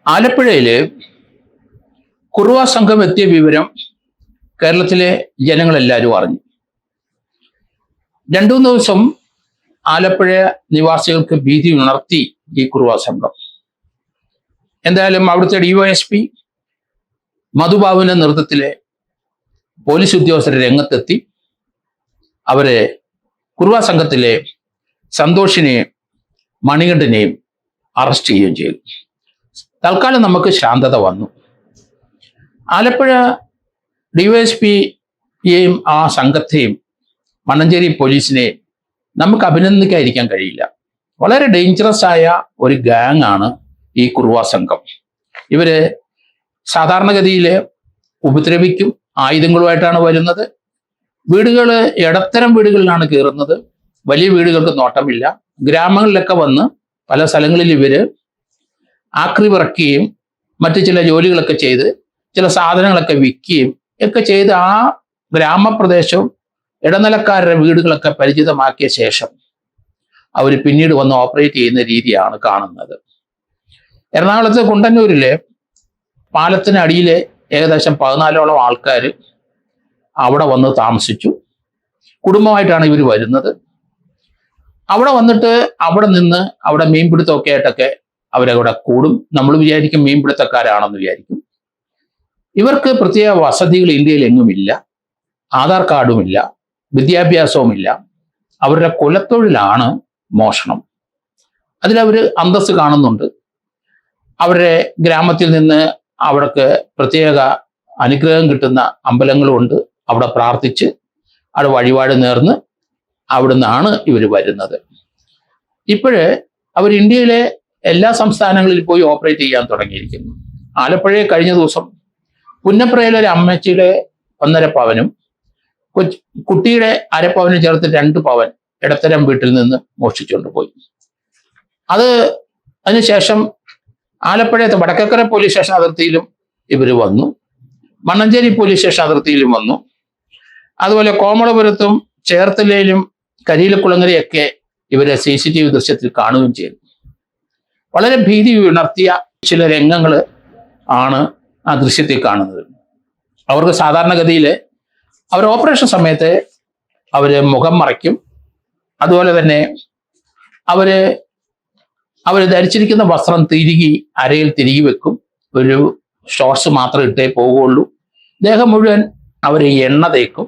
ആലപ്പുഴയില് കുറുവ സംഘം എത്തിയ വിവരം കേരളത്തിലെ ജനങ്ങളെല്ലാവരും അറിഞ്ഞു. രണ്ടു മൂന്ന് ദിവസം ആലപ്പുഴ നിവാസികൾക്ക് ഭീതി ഉണർത്തി ഈ കുറുവ സംഘം. എന്തായാലും അവിടുത്തെ ഡിവൈഎസ്പി മധുബാബുവിന്റെ നേതൃത്വത്തിലെ പോലീസ് ഉദ്യോഗസ്ഥരെ രംഗത്തെത്തി അവരെ കുറുവ സംഘത്തിലെ സന്തോഷിനെയും മണികണ്ഠനെയും അറസ്റ്റ് ചെയ്യുകയും ചെയ്തു. തൽക്കാലം നമുക്ക് ശാന്തത വന്നു. ആലപ്പുഴ ഡിവൈഎസ്പിയെയും ആ സംഘത്തെയും മണ്ണഞ്ചേരി പോലീസിനെയും നമുക്ക് അഭിനന്ദിക്കാതിരിക്കാൻ കഴിയില്ല. വളരെ ഡേഞ്ചറസ് ആയ ഒരു ഗാങ് ആണ് ഈ കുറുവ സംഘം. ഇവര് സാധാരണഗതിയിൽ ഉപദ്രവിക്കും, ആയുധങ്ങളുമായിട്ടാണ് വരുന്നത്. ഇടത്തരം വീടുകളിലാണ് കയറുന്നത്. വലിയ വീടുകൾക്ക് നോട്ടമില്ല. ഗ്രാമങ്ങളിലൊക്കെ വന്ന് പല സ്ഥലങ്ങളിൽ ഇവര് ആക്രി വിറക്കുകയും മറ്റു ചില ജോലികളൊക്കെ ചെയ്ത് ചില സാധനങ്ങളൊക്കെ വിൽക്കുകയും ഒക്കെ ചെയ്ത് ആ ഗ്രാമപ്രദേശവും ഇടനിലക്കാരുടെ വീടുകളൊക്കെ പരിചിതമാക്കിയ ശേഷം അവർ പിന്നീട് വന്ന് ഓപ്പറേറ്റ് ചെയ്യുന്ന രീതിയാണ് കാണുന്നത്. എറണാകുളത്ത് കുണ്ടന്നൂരിലെ പാലത്തിനടിയിലെ ഏകദേശം 14ഓളം ആൾക്കാർ അവിടെ വന്ന് താമസിച്ചു. കുടുംബമായിട്ടാണ് ഇവർ വരുന്നത്. അവിടെ വന്നിട്ട് അവിടെ നിന്ന് അവിടെ മീൻപിടുത്തമൊക്കെ ആയിട്ടൊക്കെ അവരവിടെ കൂടും. നമ്മൾ വിചാരിക്കും മീൻപിടുത്തക്കാരാണെന്ന് വിചാരിക്കും. ഇവർക്ക് പ്രത്യേക വസതികൾ ഇന്ത്യയിൽ എങ്ങുമില്ല, ആധാർ കാർഡുമില്ല, വിദ്യാഭ്യാസവുമില്ല. അവരുടെ കുലത്തൊഴിലാണ് മോഷണം. അതിലവർ അന്തസ്സ് കാണുന്നുണ്ട്. അവരുടെ ഗ്രാമത്തിൽ നിന്ന് അവർക്ക് പ്രത്യേക അനുഗ്രഹം കിട്ടുന്ന അമ്പലങ്ങളുമുണ്ട്. അവിടെ പ്രാർത്ഥിച്ച് അവിടെ വഴിപാട് നേർന്ന് അവിടുന്നാണ് ഇവർ വരുന്നത്. ഇപ്പോഴ് അവർ ഇന്ത്യയിലെ എല്ലാ സംസ്ഥാനങ്ങളിൽ പോയി ഓപ്പറേറ്റ് ചെയ്യാൻ തുടങ്ങിയിരിക്കുന്നു. ആലപ്പുഴയെ കഴിഞ്ഞ ദിവസം പുന്നപ്രയിലെ ഒരു അമ്മച്ചിയുടെ 1.5 പവനും കുട്ടിയുടെ 1/2 പവനും ചേർത്ത് 2 പവൻ ഇടത്തരം വീട്ടിൽ നിന്ന് മോഷ്ടിച്ചുകൊണ്ട് പോയി. അതിനുശേഷം ആലപ്പുഴത്തെ വടക്കക്കര പോലീസ് സ്റ്റേഷൻ അതിർത്തിയിലും ഇവർ വന്നു. മണ്ണഞ്ചേരി പോലീസ് സ്റ്റേഷൻ അതിർത്തിയിലും വന്നു. അതുപോലെ കോമളപുരത്തും ചേർത്തലയിലും കരിയിലക്കുളങ്ങരയൊക്കെ ഇവരെ CCTV ദൃശ്യത്തിൽ കാണുകയും ചെയ്തു. വളരെ ഭീതി ഉണർത്തിയ ചില രംഗങ്ങൾ ആണ് ആ ദൃശ്യത്തിൽ കാണുന്നത്. അവർക്ക് സാധാരണഗതിയിൽ അവർ ഓപ്പറേഷൻ സമയത്ത് അവര് മുഖം മറയ്ക്കും. അതുപോലെ തന്നെ അവര് ധരിച്ചിരിക്കുന്ന വസ്ത്രം അരയിൽ തിരികെ വെക്കും. ഒരു ഷോർട്സ് മാത്രം ഇട്ടേ പോകുള്ളൂ. ദേഹം മുഴുവൻ അവർ എണ്ണ തേക്കും.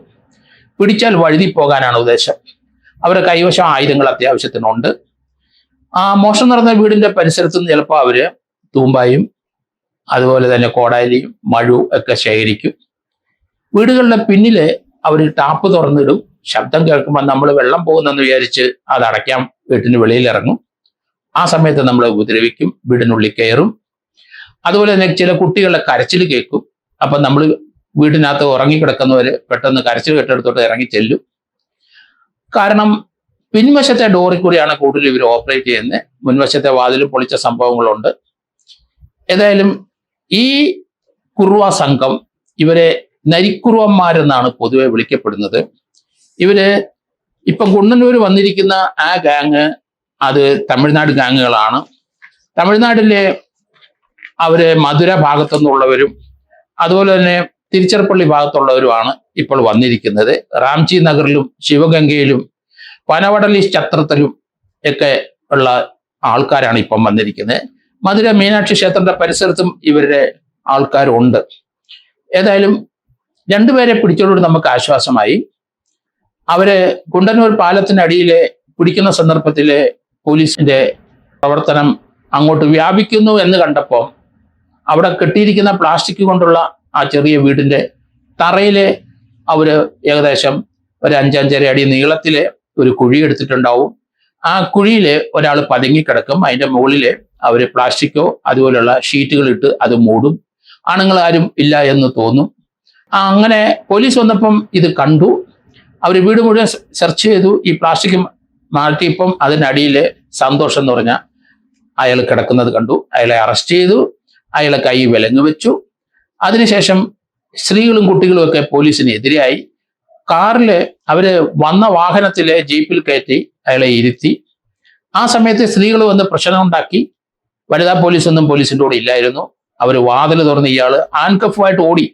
പിടിച്ചാൽ വഴുതി പോകാനാണ് ഉദ്ദേശം. അവരുടെ കൈവശം ആയുധങ്ങൾ അത്യാവശ്യത്തിനുണ്ട്. ആ മോഷണം നടന്ന വീടിന്റെ പരിസരത്ത് നിന്ന് ചിലപ്പോൾ അവര് തൂമ്പായും അതുപോലെ തന്നെ കോടാലിയും മഴു ഒക്കെ ശേഖരിക്കും. വീടുകളുടെ പിന്നില് അവർ ടാപ്പ് തുറന്നിടും. ശബ്ദം കേൾക്കുമ്പോൾ നമ്മൾ വെള്ളം പോകുന്നെന്ന് വിചാരിച്ച് അത് അടയ്ക്കാൻ വീട്ടിന് വെളിയിൽ ഇറങ്ങും. ആ സമയത്ത് നമ്മളെ ഉപദ്രവിക്കും, വീടിനുള്ളിൽ കയറും. അതുപോലെ തന്നെ ചില കുട്ടികളുടെ കരച്ചിൽ കേൾക്കും. അപ്പം നമ്മൾ വീടിനകത്ത് ഉറങ്ങിക്കിടക്കുന്നവര് പെട്ടെന്ന് കരച്ചിൽ കെട്ടെടുത്തോട്ട് ഇറങ്ങി ചെല്ലും. കാരണം പിൻവശത്തെ ഡോറിൽ കൂടിയാണ് കൂടുതൽ ഇവർ ഓപ്പറേറ്റ് ചെയ്യുന്നത്. മുൻവശത്തെ വാതിൽ പൊളിച്ച സംഭവങ്ങളുണ്ട്. ഏതായാലും ഈ കുറുവ സംഘം ഇവരെ നരിക്കുറുവന്മാരെന്നാണ് പൊതുവെ വിളിക്കപ്പെടുന്നത്. ഇവര് ഇപ്പം കുണ്ടന്നൂർ വന്നിരിക്കുന്ന ആ ഗാങ് അത് തമിഴ്നാട് ഗാങ്ങുകളാണ്. തമിഴ്നാട്ടിലെ അവര് മധുര ഭാഗത്തുനിന്നുള്ളവരും അതുപോലെ തന്നെ തിരുച്ചിറപ്പള്ളി ഭാഗത്തുള്ളവരുമാണ് ഇപ്പോൾ വന്നിരിക്കുന്നത്. റാംജി നഗറിലും ശിവഗംഗയിലും പനവടലി ക്ഷേത്രത്തിലും ഒക്കെ ഉള്ള ആൾക്കാരാണ് ഇപ്പം വന്നിരിക്കുന്നത്. മധുര മീനാക്ഷി ക്ഷേത്രത്തിന്റെ പരിസരത്തും ഇവരുടെ ആൾക്കാരുണ്ട്. ഏതായാലും 2 പേരെ പിടിച്ചോടുകൂടി നമുക്ക് ആശ്വാസമായി. അവര് കുണ്ടന്നൂർ പാലത്തിനടിയിലെ പിടിക്കുന്ന സന്ദർഭത്തിലെ പോലീസിന്റെ പ്രവർത്തനം അങ്ങോട്ട് വ്യാപിക്കുന്നു എന്ന് കണ്ടപ്പോൾ അവിടെ കെട്ടിയിരിക്കുന്ന പ്ലാസ്റ്റിക് കൊണ്ടുള്ള ആ ചെറിയ വീടിന്റെ തറയിലെ അവര് ഏകദേശം ഒരു 5-5.5 അടി നീളത്തിലെ ഒരു കുഴി എടുത്തിട്ടുണ്ടാവും. ആ കുഴിയില് ഒരാൾ പതുങ്ങിക്കിടക്കും. അതിന്റെ മുകളില് അവര് പ്ലാസ്റ്റിക്കോ അതുപോലെയുള്ള ഷീറ്റുകൾ ഇട്ട് അത് മൂടും. ആണുങ്ങൾ ആരും ഇല്ല എന്ന് തോന്നും. അങ്ങനെ പോലീസ് വന്നപ്പം ഇത് കണ്ടു. അവർ വീട് മുഴുവൻ സെർച്ച് ചെയ്തു. ഈ പ്ലാസ്റ്റിക് മാറ്റിയപ്പം അതിനടിയിൽ സന്തോഷം എന്ന് പറഞ്ഞ അയാൾ കിടക്കുന്നത് കണ്ടു. അയാളെ അറസ്റ്റ് ചെയ്തു. അയാളെ കൈ വിലങ്ങ് വെച്ചു. അതിനുശേഷം സ്ത്രീകളും കുട്ടികളും ഒക്കെ പോലീസിന് എതിരായി. കാറില് അവര് വന്ന വാഹനത്തിലെ ജീപ്പിൽ കയറ്റി അയാളെ ഇരുത്തി. ആ സമയത്ത് സ്ത്രീകൾ വന്ന് പ്രശ്നം ഉണ്ടാക്കി. വനിതാ പോലീസൊന്നും പോലീസിന്റെ കൂടെ ഇല്ലായിരുന്നു. അവർ വാതിൽ തുറന്ന് ഇയാള് ആൻകഫുമായിട്ട് ഓടി.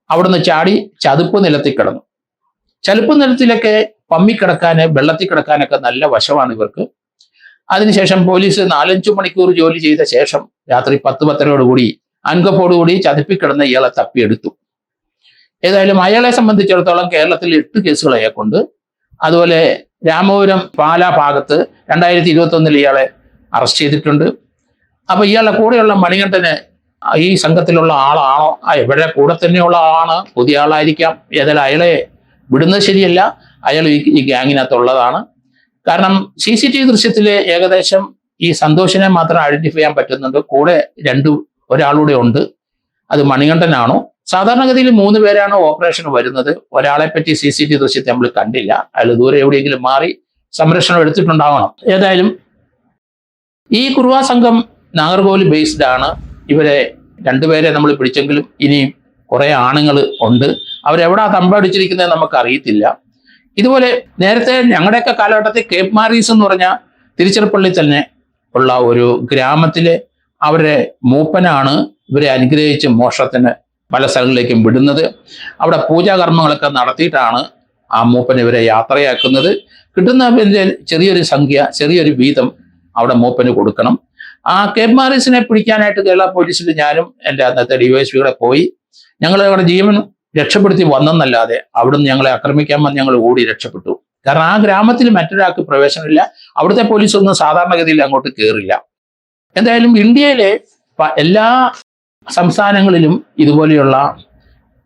അവിടുന്ന് ചാടി ചതുപ്പ് നിലത്തിൽ കിടന്നു. ചതുപ്പ് നിലത്തിലൊക്കെ പമ്മിക്കിടക്കാന് വെള്ളത്തിൽ കിടക്കാനൊക്കെ നല്ല വശമാണ് ഇവർക്ക്. അതിനുശേഷം പോലീസ് 4-5 മണിക്കൂർ ജോലി ചെയ്ത ശേഷം രാത്രി 10-10:30 അൻകപ്പോടുകൂടി ചതുപ്പിൽ കിടന്ന് ഇയാളെ തപ്പിയെടുത്തു. ഏതായാലും അയാളെ സംബന്ധിച്ചിടത്തോളം കേരളത്തിൽ 8 കേസുകൾ അയാൾക്കുണ്ട്. അതുപോലെ രാമപുരം പാലാ ഭാഗത്ത് 2021 ഇയാളെ അറസ്റ്റ് ചെയ്തിട്ടുണ്ട്. അപ്പൊ ഇയാളുടെ കൂടെയുള്ള മണികണ്ഠന് ഈ സംഘത്തിലുള്ള ആളാണോ, ഇവരുടെ കൂടെ തന്നെയുള്ള ആളാണ്, പുതിയ ആളായിരിക്കാം. ഏതായാലും അയാളെ വിടുന്നത് ശരിയല്ല. അയാൾ ഈ ഗ്യാങ്ങിനകത്തുള്ളതാണ്. കാരണം CCTV ദൃശ്യത്തിൽ ഏകദേശം ഈ സന്തോഷിനെ മാത്രം ഐഡന്റിഫൈ ചെയ്യാൻ പറ്റുന്നുണ്ട്. കൂടെ ഒരാളൂടെ ഉണ്ട്. അത് മണികണ്ഠനാണോ? സാധാരണഗതിയിൽ 3 പേരാണ് ഓപ്പറേഷൻ വരുന്നത്. ഒരാളെ പറ്റി CCTV ദൃശ്യത്തെ നമ്മൾ കണ്ടില്ല. അയാൾ ദൂരെ എവിടെയെങ്കിലും മാറി സംരക്ഷണം എടുത്തിട്ടുണ്ടാവണം. ഏതായാലും ഈ കുറുവാ സംഘം നാഗർകോവിൽ ബേസ്ഡ് ആണ്. ഇവരെ 2 പേരെ നമ്മൾ പിടിച്ചെങ്കിലും ഇനിയും കുറെ ആണുങ്ങൾ ഉണ്ട്. അവരെവിടാ തമ്പടിച്ചിരിക്കുന്നത് നമുക്ക് അറിയത്തില്ല. ഇതുപോലെ നേരത്തെ ഞങ്ങളുടെയൊക്കെ കാലഘട്ടത്തിൽ കേപ്പ് മാരീസ് എന്ന് പറഞ്ഞ തിരുച്ചിറപ്പള്ളി തന്നെ ഉള്ള ഒരു ഗ്രാമത്തിലെ അവരുടെ മൂപ്പനാണ് ഇവരെ അനുഗ്രഹിച്ച് മോക്ഷത്തിന് പല സ്ഥലങ്ങളിലേക്കും വിടുന്നത്. അവിടെ പൂജാകർമ്മങ്ങളൊക്കെ നടത്തിയിട്ടാണ് ആ മൂപ്പൻ ഇവരെ യാത്രയാക്കുന്നത്. കിട്ടുന്ന ചെറിയൊരു സംഖ്യ, ചെറിയൊരു വീതം അവിടെ മൂപ്പന് കൊടുക്കണം. ആ കേപ്പ് മാരീസിനെ പിടിക്കാനായിട്ട് കേരള പോലീസിൽ ഞാനും എൻ്റെ അന്നത്തെ DYSP കൂടെ പോയി. ഞങ്ങൾ അവിടെ ജീവൻ രക്ഷപ്പെടുത്തി വന്നെന്നല്ലാതെ അവിടുന്ന് ഞങ്ങളെ ആക്രമിക്കാൻ വന്ന് ഞങ്ങൾ ഓടി രക്ഷപ്പെട്ടു. കാരണം ആ ഗ്രാമത്തിൽ മറ്റൊരാൾക്ക് പ്രവേശനമില്ല. അവിടുത്തെ പോലീസൊന്നും സാധാരണഗതിയിൽ അങ്ങോട്ട് കയറില്ല. എന്തായാലും ഇന്ത്യയിലെ എല്ലാ സംസ്ഥാനങ്ങളിലും ഇതുപോലെയുള്ള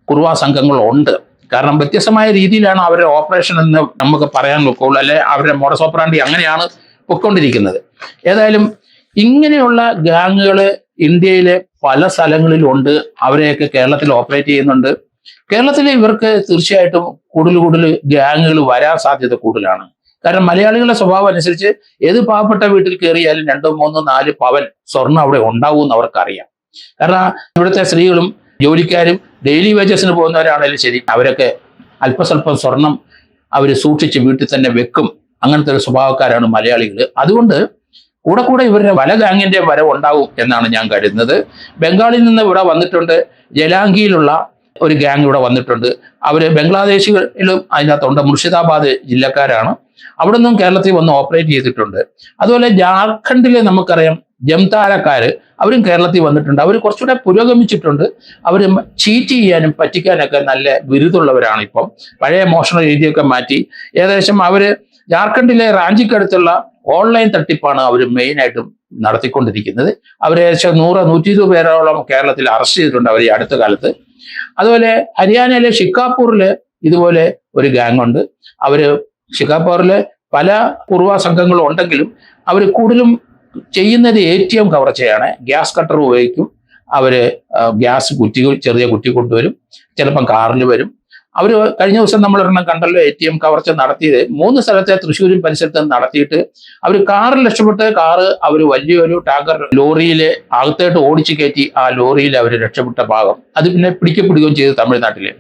കുറുവാ സംഘങ്ങളുണ്ട്. കാരണം വ്യത്യസ്തമായ രീതിയിലാണ് അവരുടെ ഓപ്പറേഷൻ എന്ന് നമുക്ക് പറയാൻ നോക്കുള്ളൂ. അല്ലെ അവരുടെ മോഡസ് ഓപ്പറാൻഡി അങ്ങനെയാണ് പൊയ്ക്കൊണ്ടിരിക്കുന്നത്. ഏതായാലും ഇങ്ങനെയുള്ള ഗാങ്ങുകൾ ഇന്ത്യയിലെ പല സ്ഥലങ്ങളിലുണ്ട്. അവരെയൊക്കെ കേരളത്തിൽ ഓപ്പറേറ്റ് ചെയ്യുന്നുണ്ട്. കേരളത്തിലെ ഇവർക്ക് തീർച്ചയായിട്ടും കൂടുതൽ ഗാങ്ങുകൾ വരാൻ സാധ്യത കൂടുതലാണ്. കാരണം മലയാളികളുടെ സ്വഭാവം അനുസരിച്ച് ഏത് പാവപ്പെട്ട വീട്ടിൽ കയറിയാലും 2, 3, 4 പവൻ സ്വർണ്ണം അവിടെ ഉണ്ടാവും എന്ന് അവർക്കറിയാം. കാരണം ഇവിടുത്തെ സ്ത്രീകളും ജോലിക്കാരും ഡെയിലി വേജസിന് പോകുന്നവരാണെങ്കിലും ശരി, അവരൊക്കെ അല്പസ്വല്പം സ്വർണം അവർ സൂക്ഷിച്ച് വീട്ടിൽ തന്നെ വെക്കും. അങ്ങനത്തെ ഒരു സ്വഭാവക്കാരാണ് മലയാളികൾ. അതുകൊണ്ട് കൂടെ ഇവരുടെ പല ഗാങ്ങിന്റെ വരവ് ഉണ്ടാവും എന്നാണ് ഞാൻ കരുതുന്നത്. ബംഗാളിൽ നിന്ന് ഇവിടെ വന്നിട്ടുണ്ട്. ജലാംഗിയിലുള്ള ഒരു ഗാങ് ഇവിടെ വന്നിട്ടുണ്ട്. അവര് ബംഗ്ലാദേശികളിലും അതിനകത്തുണ്ട്. മുർഷിദാബാദ് ജില്ലക്കാരാണ്. അവിടെ നിന്നും കേരളത്തിൽ വന്ന് ഓപ്പറേറ്റ് ചെയ്തിട്ടുണ്ട്. അതുപോലെ ജാർഖണ്ഡിലെ നമുക്കറിയാം ജംതാരക്കാര്, അവരും കേരളത്തിൽ വന്നിട്ടുണ്ട്. അവർ കുറച്ചുകൂടെ പുരോഗമിച്ചിട്ടുണ്ട്. അവർ ചീറ്റ് ചെയ്യാനും പറ്റിക്കാനൊക്കെ നല്ല ബിരുദമുള്ളവരാണ്. ഇപ്പം പഴയ മോഷണ രീതിയൊക്കെ മാറ്റി ഏകദേശം അവര് ജാർഖണ്ഡിലെ റാഞ്ചിക്കടുത്തുള്ള ഓൺലൈൻ തട്ടിപ്പാണ് അവർ മെയിനായിട്ടും നടത്തിക്കൊണ്ടിരിക്കുന്നത്. അവർ ഏകദേശം 100-120 പേരോളം കേരളത്തിൽ അറസ്റ്റ് ചെയ്തിട്ടുണ്ട് അവർ ഈ അടുത്ത കാലത്ത്. അതുപോലെ ഹരിയാനയിലെ ഷിക്കാപൂറില് ഇതുപോലെ ഒരു ഗാങ് ഉണ്ട്. അവര് ഷിക്കാപൂറില് പല കുറുവാ സംഘങ്ങളും ഉണ്ടെങ്കിലും അവർ കൂടുതലും ചെയ്യുന്നത് ATM കവർച്ചയാണ്. ഗ്യാസ് കട്ടർ ഉപയോഗിക്കും. അവര് ഗ്യാസ് ചെറിയ കുറ്റി കൊണ്ടുവരും. ചിലപ്പം കാറിൽ വരും. അവർ കഴിഞ്ഞ ദിവസം നമ്മളൊരെണ്ണം കണ്ടല്ലോ, ATM കവർച്ച നടത്തിയത് 3 സ്ഥലത്തെ തൃശ്ശൂരും പരിസരത്ത് നടത്തിയിട്ട് അവർ കാറിൽ രക്ഷപ്പെട്ട് അവർ വലിയൊരു ടാങ്കർ ലോറിയിൽ അകത്തോട്ട് ഓടിച്ചു കയറ്റി ആ ലോറിയിൽ അവർ രക്ഷപ്പെട്ട ഭാഗം അത് പിന്നെ പിടിക്കപ്പെടുകയും ചെയ്തു തമിഴ്നാട്ടില്.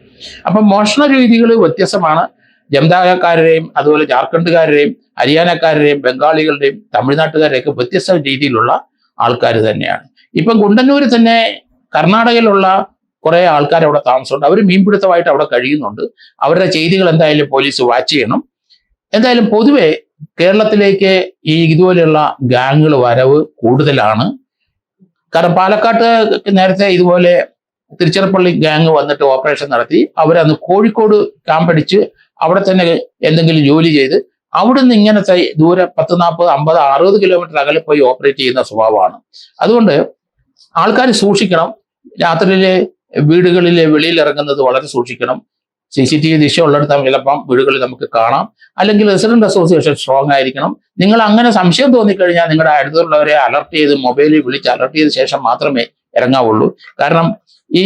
അപ്പം മോഷണ രീതികൾ വ്യത്യസ്തമാണ്. ജംതാകാരുടെയും അതുപോലെ ജാർഖണ്ഡുകാരുടെയും ഹരിയാനക്കാരുടെയും ബംഗാളികളുടെയും തമിഴ്നാട്ടുകാരുടെയൊക്കെ വ്യത്യസ്ത രീതിയിലുള്ള ആൾക്കാർ തന്നെയാണ്. ഇപ്പം കുണ്ടന്നൂര് തന്നെ കർണാടകയിലുള്ള കുറെ ആൾക്കാർ അവിടെ താമസമുണ്ട്. അവർ മീൻപിടുത്തമായിട്ട് അവിടെ കഴിയുന്നുണ്ട്. അവരുടെ ചെയ്തികൾ എന്തായാലും പോലീസ് വാച്ച് ചെയ്യണം. എന്തായാലും പൊതുവെ കേരളത്തിലേക്ക് ഈ ഇതുപോലെയുള്ള ഗാങ്ങുകൾ വരവ് കൂടുതലാണ്. കാരണം പാലക്കാട്ട് നേരത്തെ ഇതുപോലെ തിരുച്ചിറപ്പള്ളി ഗാങ് വന്നിട്ട് ഓപ്പറേഷൻ നടത്തി. അവരന്ന് കോഴിക്കോട് ക്യാമ്പടിച്ച് അവിടെ തന്നെ എന്തെങ്കിലും ജോലി ചെയ്ത് അവിടുന്ന് ഇങ്ങനത്തെ ദൂരെ 10, 40, 50, 60 കിലോമീറ്റർ അകലെ പോയി ഓപ്പറേറ്റ് ചെയ്യുന്ന സ്വഭാവമാണ്. അതുകൊണ്ട് ആൾക്കാർ സൂക്ഷിക്കണം. രാത്രിയിലെ വീടുകളിലെ വെളിയിൽ ഇറങ്ങുന്നത് വളരെ സൂക്ഷിക്കണം. CCTV ദിശ ഉള്ളിടത്ത് ചിലപ്പം വീടുകളിൽ നമുക്ക് കാണാം. അല്ലെങ്കിൽ റെസിഡന്റ് അസോസിയേഷൻ സ്ട്രോങ് ആയിരിക്കണം. നിങ്ങൾ അങ്ങനെ സംശയം തോന്നിക്കഴിഞ്ഞാൽ നിങ്ങളുടെ അടുത്തുള്ളവരെ അലർട്ട് ചെയ്ത് മൊബൈലിൽ വിളിച്ച് അലർട്ട് ചെയ്ത ശേഷം മാത്രമേ ഇറങ്ങാവുള്ളൂ. കാരണം ഈ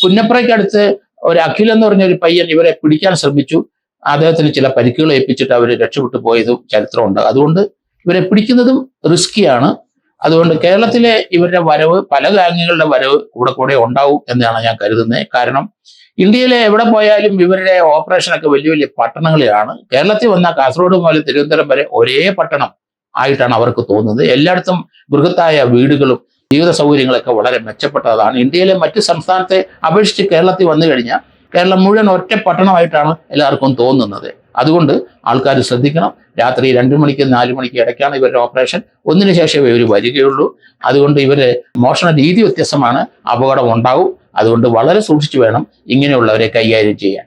പുന്നപ്രയ്ക്കടുത്ത് ഒരു അഖിൽ എന്ന് പറഞ്ഞ ഒരു പയ്യൻ ഇവരെ പിടിക്കാൻ ശ്രമിച്ചു. അദ്ദേഹത്തിന് ചില പരിക്കുകൾ ഏൽപ്പിച്ചിട്ട് അവർ രക്ഷപ്പെട്ടു പോയതും ചരിത്രമുണ്ട്. അതുകൊണ്ട് ഇവരെ പിടിക്കുന്നതും റിസ്കിയാണ്. അതുകൊണ്ട് കേരളത്തിലെ ഇവരുടെ വരവ്, പല ഗാങ്ങുകളുടെ വരവ് കൂടെ ഉണ്ടാവും എന്നാണ് ഞാൻ കരുതുന്നത്. കാരണം ഇന്ത്യയിലെ എവിടെ പോയാലും ഇവരുടെ ഓപ്പറേഷനൊക്കെ വലിയ പട്ടണങ്ങളിലാണ്. കേരളത്തിൽ വന്ന കാസർഗോഡ് മുതൽ തിരുവനന്തപുരം വരെ ഒരേ പട്ടണം, ആയിട്ടാണ് അവർക്ക് തോന്നുന്നത്. എല്ലായിടത്തും ബൃഹത്തായ വീടുകളും ജീവിത സൗകര്യങ്ങളൊക്കെ വളരെ മെച്ചപ്പെട്ടതാണ്. ഇന്ത്യയിലെ മറ്റ് സംസ്ഥാനത്തെ അപേക്ഷിച്ച് കേരളത്തിൽ വന്നു കഴിഞ്ഞാൽ കേരളം മുഴുവൻ ഒറ്റ പട്ടണമായിട്ടാണ് എല്ലാവർക്കും തോന്നുന്നത്. അതുകൊണ്ട് ആൾക്കാർ ശ്രദ്ധിക്കണം. രാത്രി 2 മണിക്ക് 4 മണിക്ക് ഇടയ്ക്കാണ് ഇവരുടെ ഓപ്പറേഷൻ. ഒന്നിനു ശേഷമേ ഇവർ വരികയുള്ളൂ. അതുകൊണ്ട് ഇവര് മോഷണ രീതി വ്യത്യസ്തമാണ്, അപകടം ഉണ്ടാവും. അതുകൊണ്ട് വളരെ സൂക്ഷിച്ചു വേണം ഇങ്ങനെയുള്ളവരെ കൈകാര്യം ചെയ്യാൻ.